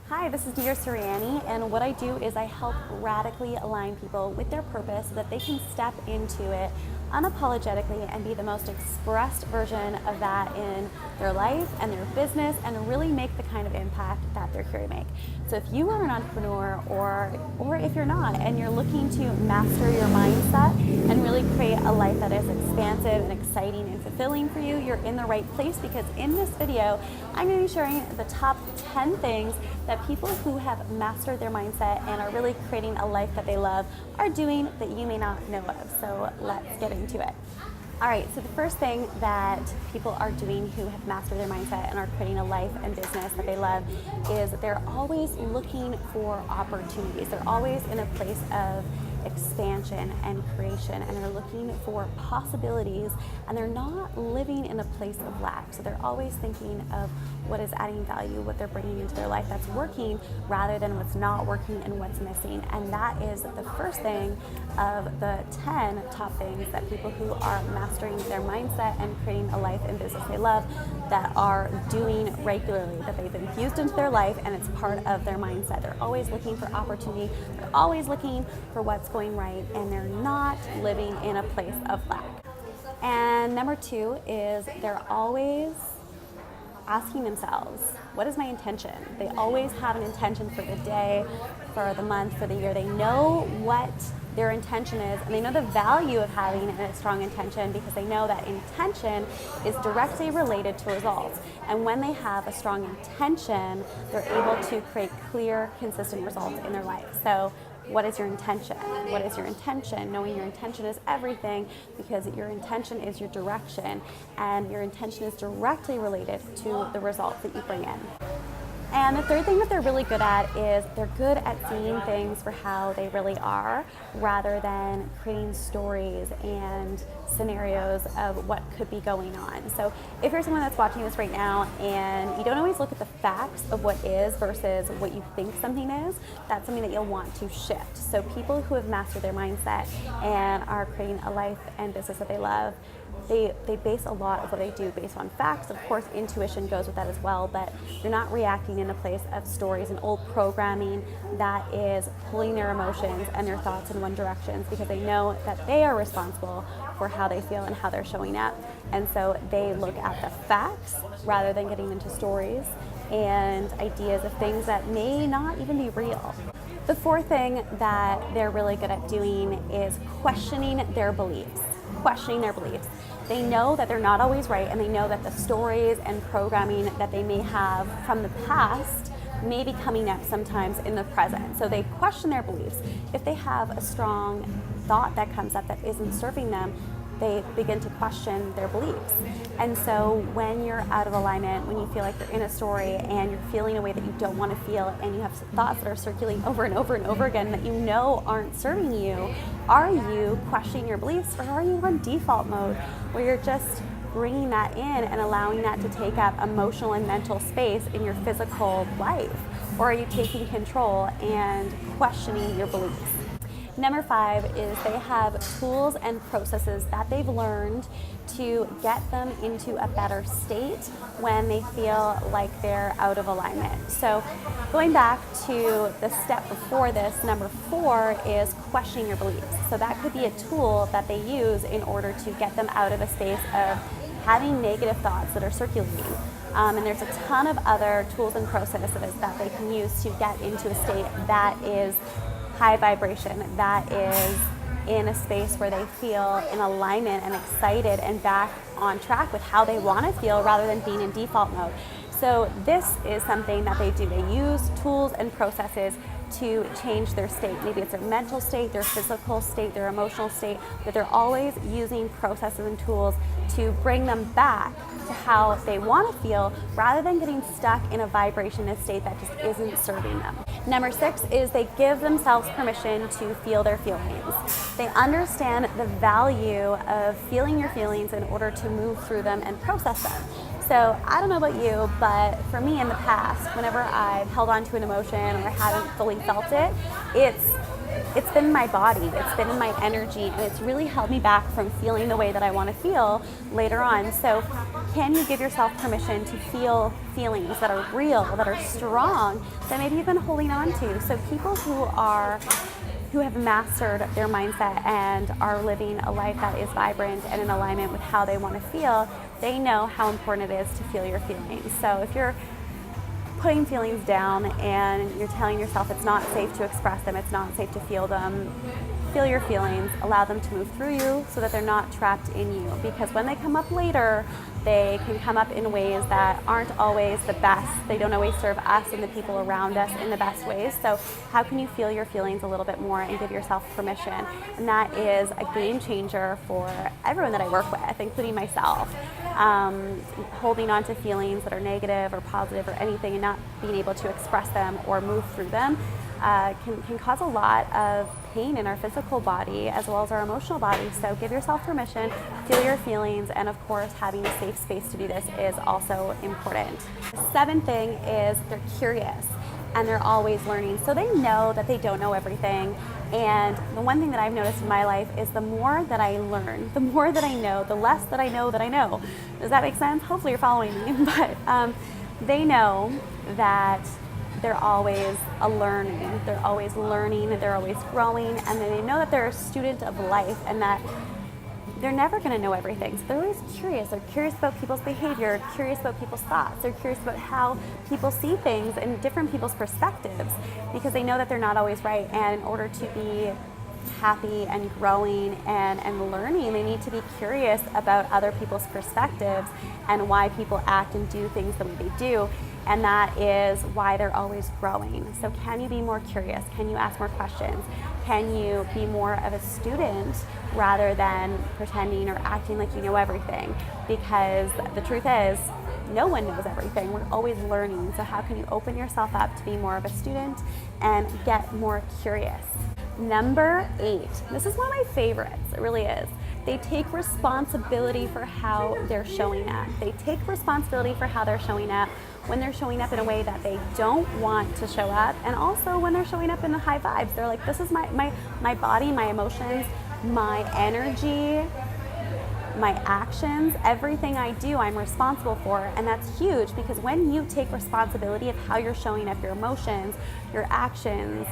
Hi, this is Dear Suriani, and what I do is I help radically align people with their purpose so that they can step into it unapologetically and be the most expressed version of that in their life and their business and really make the kind of impact that they're here to make. So if you are an entrepreneur or if you're not and you're looking to master your mindset and really create a life that is expansive and exciting and fulfilling for you, you're in the right place, because in this video I'm going to be sharing the top 10 things that people who have mastered their mindset and are really creating a life that they love are doing that you may not know of. So let's get into it. All right, so the first thing that people are doing who have mastered their mindset and are creating a life and business that they love is they're always looking for opportunities. They're always in a place of expansion and creation, and they're looking for possibilities, and they're not living in a place of lack. So they're always thinking of what is adding value, what they're bringing into their life that's working, rather than what's not working and what's missing. And that is the first thing of the 10 top things that people who are mastering their mindset and creating a life and business they love that are doing regularly, that they've infused into their life and it's part of their mindset. They're always looking for opportunity, they're always looking for what's going right, and they're not living in a place of lack. And number 2 is they're always asking themselves, what is my intention? They always have an intention for the day, for the month, for the year. They know what their intention is, and they know the value of having a strong intention, because they know that intention is directly related to results. And when they have a strong intention, they're able to create clear, consistent results in their life. So what is your intention? What is your intention? Knowing your intention is everything, because your intention is your direction, and your intention is directly related to the results that you bring in. And the third thing that they're really good at is they're good at seeing things for how they really are, rather than creating stories and scenarios of what could be going on. So if you're someone that's watching this right now and you don't always look at the facts of what is versus what you think something is, that's something that you'll want to shift. So people who have mastered their mindset and are creating a life and business that they love, they base a lot of what they do based on facts. Of course, intuition goes with that as well, but they're not reacting in a place of stories and old programming that is pulling their emotions and their thoughts in one direction, because they know that they are responsible for how they feel and how they're showing up. And so they look at the facts rather than getting into stories and ideas of things that may not even be real. The fourth thing that they're really good at doing is questioning their beliefs. Questioning their beliefs. They know that they're not always right, and they know that the stories and programming that they may have from the past may be coming up sometimes in the present. So they question their beliefs. If they have a strong thought that comes up that isn't serving them, they begin to question their beliefs. And so when you're out of alignment, when you feel like you're in a story and you're feeling a way that you don't want to feel, and you have thoughts that are circulating over and over and over again that you know aren't serving you, are you questioning your beliefs, or are you on default mode where you're just bringing that in and allowing that to take up emotional and mental space in your physical life? Or are you taking control and questioning your beliefs? Number 5 is they have tools and processes that they've learned to get them into a better state when they feel like they're out of alignment. So going back to the step before this, number 4 is questioning your beliefs. So that could be a tool that they use in order to get them out of a space of having negative thoughts that are circulating. And there's a ton of other tools and processes that they can use to get into a state that is high vibration, that is in a space where they feel in alignment and excited and back on track with how they want to feel, rather than being in default mode. So this is something that they do. They use tools and processes to change their state. Maybe it's their mental state, their physical state, their emotional state, but they're always using processes and tools to bring them back to how they want to feel, rather than getting stuck in a vibration, a state that just isn't serving them. Number 6 is they give themselves permission to feel their feelings. They understand the value of feeling your feelings in order to move through them and process them. So I don't know about you, but for me in the past, whenever I've held on to an emotion or haven't fully felt it, it's it's been in my body, it's been in my energy, and it's really held me back from feeling the way that I want to feel later on. So can you give yourself permission to feel feelings that are real, that are strong, that maybe you've been holding on to? So people who have mastered their mindset and are living a life that is vibrant and in alignment with how they want to feel, they know how important it is to feel your feelings. So if you're putting feelings down and you're telling yourself it's not safe to express them, it's not safe to feel them, feel your feelings, allow them to move through you so that they're not trapped in you. Because when they come up later, they can come up in ways that aren't always the best. They don't always serve us and the people around us in the best ways. So how can you feel your feelings a little bit more and give yourself permission? And that is a game changer for everyone that I work with, including myself. Holding on to feelings that are negative or positive or anything and not being able to express them or move through them can cause a lot of pain in our physical body as well as our emotional body. So give yourself permission, feel your feelings, and of course having a safe space to do this is also important. The seventh thing is they're curious and they're always learning. So they know that they don't know everything. And the one thing that I've noticed in my life is the more that I learn, the more that I know, the less that I know that I know. Does that make sense? Hopefully you're following me. But they know that they're always learning, they're always growing, and then they know that they're a student of life and that they're never going to know everything. So they're always curious. They're curious about people's behavior, curious about people's thoughts. They're curious about how people see things and different people's perspectives because they know that they're not always right. And in order to be happy and growing and learning, they need to be curious about other people's perspectives and why people act and do things the way they do. And that is why they're always growing. So can you be more curious? Can you ask more questions? Can you be more of a student rather than pretending or acting like you know everything? Because the truth is, no one knows everything. We're always learning. So how can you open yourself up to be more of a student and get more curious? Number 8, this is one of my favorites, it really is. They take responsibility for how they're showing up. They take responsibility for how they're showing up when they're showing up in a way that they don't want to show up, and also when they're showing up in the high vibes. They're like, this is my body, my emotions, my energy, my actions, everything I do, I'm responsible for. And that's huge because when you take responsibility of how you're showing up, your emotions, your actions,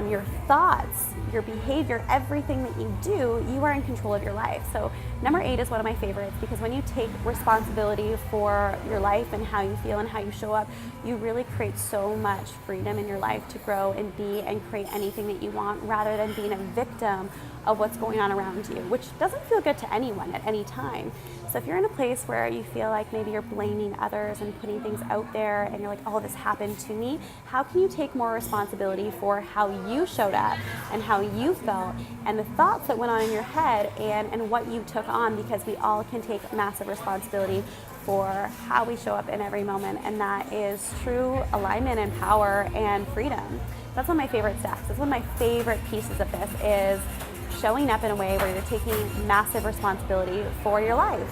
your thoughts, your behavior, everything that you do, you are in control of your life. So number 8 is one of my favorites because when you take responsibility for your life and how you feel and how you show up, you really create so much freedom in your life to grow and be and create anything that you want rather than being a victim of what's going on around you, which doesn't feel good to anyone at any time. So if you're in a place where you feel like maybe you're blaming others and putting things out there and you're like, oh, this happened to me, how can you take more responsibility for how you showed up and how you felt and the thoughts that went on in your head and what you took on, because we all can take massive responsibility for how we show up in every moment, and that is true alignment and power and freedom. That's one of my favorite steps. That's one of my favorite pieces of this is showing up in a way where you're taking massive responsibility for your life.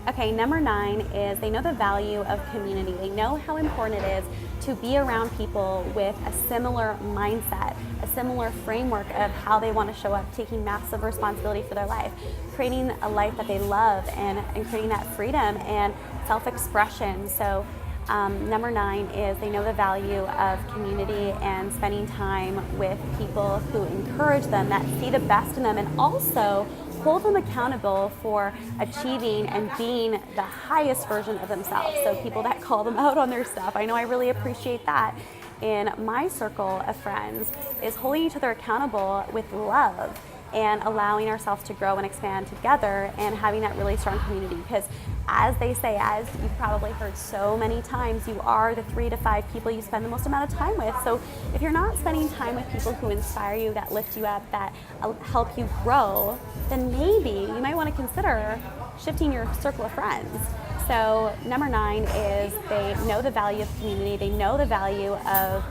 Okay, number 9 is they know the value of community. They know how important it is to be around people with a similar mindset, a similar framework of how they want to show up, taking massive responsibility for their life, creating a life that they love and creating that freedom and self-expression. So number 9 is they know the value of community and spending time with people who encourage them, that see the best in them, and also hold them accountable for achieving and being the highest version of themselves. So people that call them out on their stuff. I know I really appreciate that in my circle of friends, is holding each other accountable with love and allowing ourselves to grow and expand together and having that really strong community. Because as they say, as you've probably heard so many times, you are the 3 to 5 people you spend the most amount of time with. So if you're not spending time with people who inspire you, that lift you up, that help you grow, then maybe you might want to consider shifting your circle of friends. So number 9 is they know the value of community. They know the value of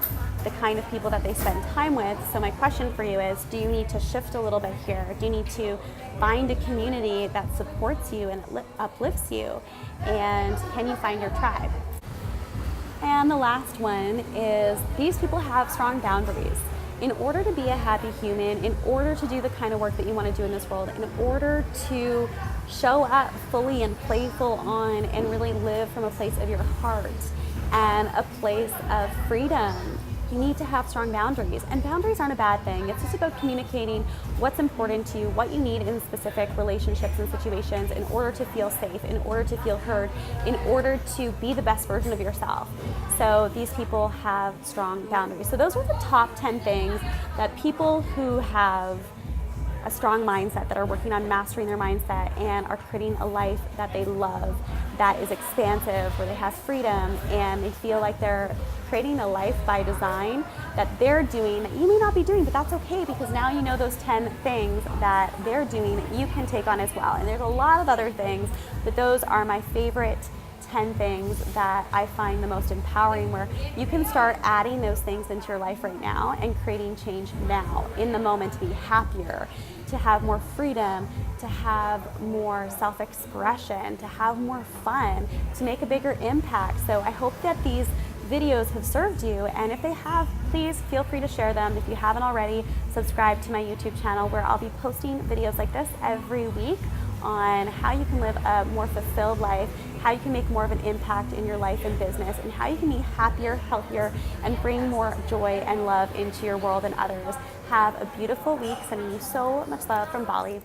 the kind of people that they spend time with. So my question for you is, do you need to shift a little bit here? Do you need to find a community that supports you and uplifts you? And can you find your tribe? And the last one is these people have strong boundaries. In order to be a happy human, in order to do the kind of work that you want to do in this world, in order to show up fully and playful on and really live from a place of your heart and a place of freedom, you need to have strong boundaries. And boundaries aren't a bad thing. It's just about communicating what's important to you, what you need in specific relationships and situations in order to feel safe, in order to feel heard, in order to be the best version of yourself. So these people have strong boundaries. So those are the top 10 things that people who have a strong mindset, that are working on mastering their mindset and are creating a life that they love, that is expansive, where they have freedom and they feel like they're creating a life by design that they're doing that you may not be doing, but that's okay, because now you know those 10 things that they're doing that you can take on as well. And there's a lot of other things, but those are my favorite 10 things that I find the most empowering, where you can start adding those things into your life right now and creating change now, in the moment, to be happier, to have more freedom, to have more self-expression, to have more fun, to make a bigger impact. So I hope that these videos have served you, and if they have, please feel free to share them. If you haven't already, subscribe to my YouTube channel, where I'll be posting videos like this every week on how you can live a more fulfilled life, how you can make more of an impact in your life and business, and how you can be happier, healthier, and bring more joy and love into your world and others. Have a beautiful week. Sending you so much love from Bali.